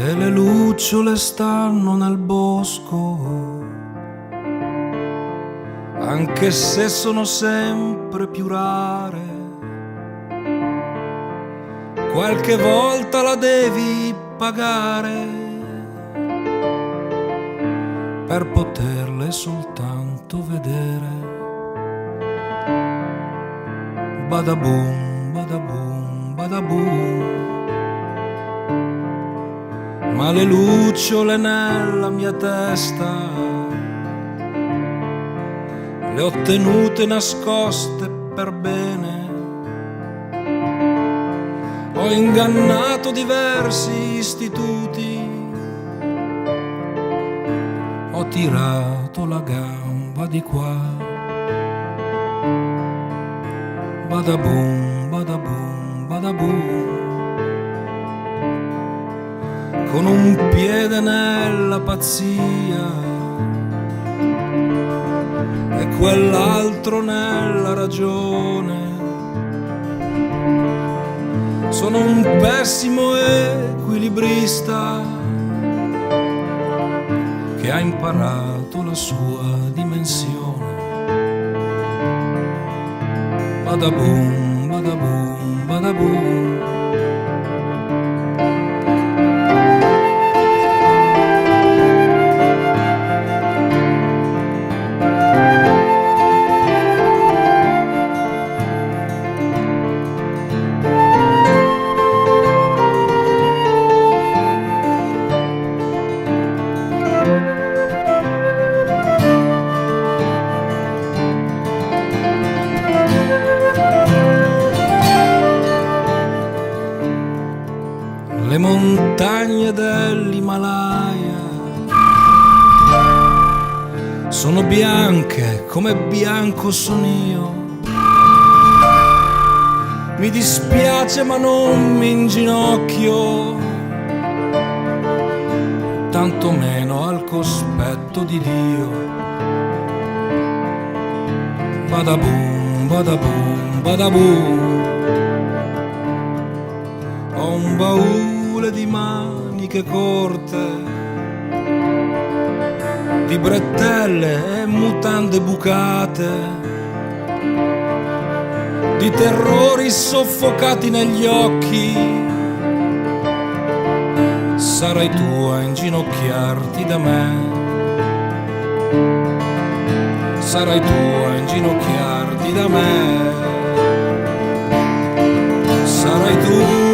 e le lucciole stanno nel bosco, anche se sono sempre più rare. Qualche volta la devi pagare per poterle soltanto vedere. Badaboom, badaboom, badaboom. Ma le lucciole nella mia testa le ho tenute nascoste per bene. Ho ingannato diversi istituti, ho tirato la gamba di qua. Badaboom, badaboom, badaboom. Con un piede nella pazzia e quell'altro nella ragione. Sono un pessimo equilibrista che ha imparato la sua dimensione. Badaboom, badaboom, badaboom. Le montagne dell'Himalaya sono bianche come bianco son io. Mi dispiace ma non mi inginocchio, tanto meno al cospetto di Dio. Badaboom, badaboom, badaboom. Ho un baule di maniche corte, di bretelle e mutande bucate, di terrori soffocati negli occhi. Sarai tu a inginocchiarti da me, sarai tu a inginocchiarti da me, sarai tu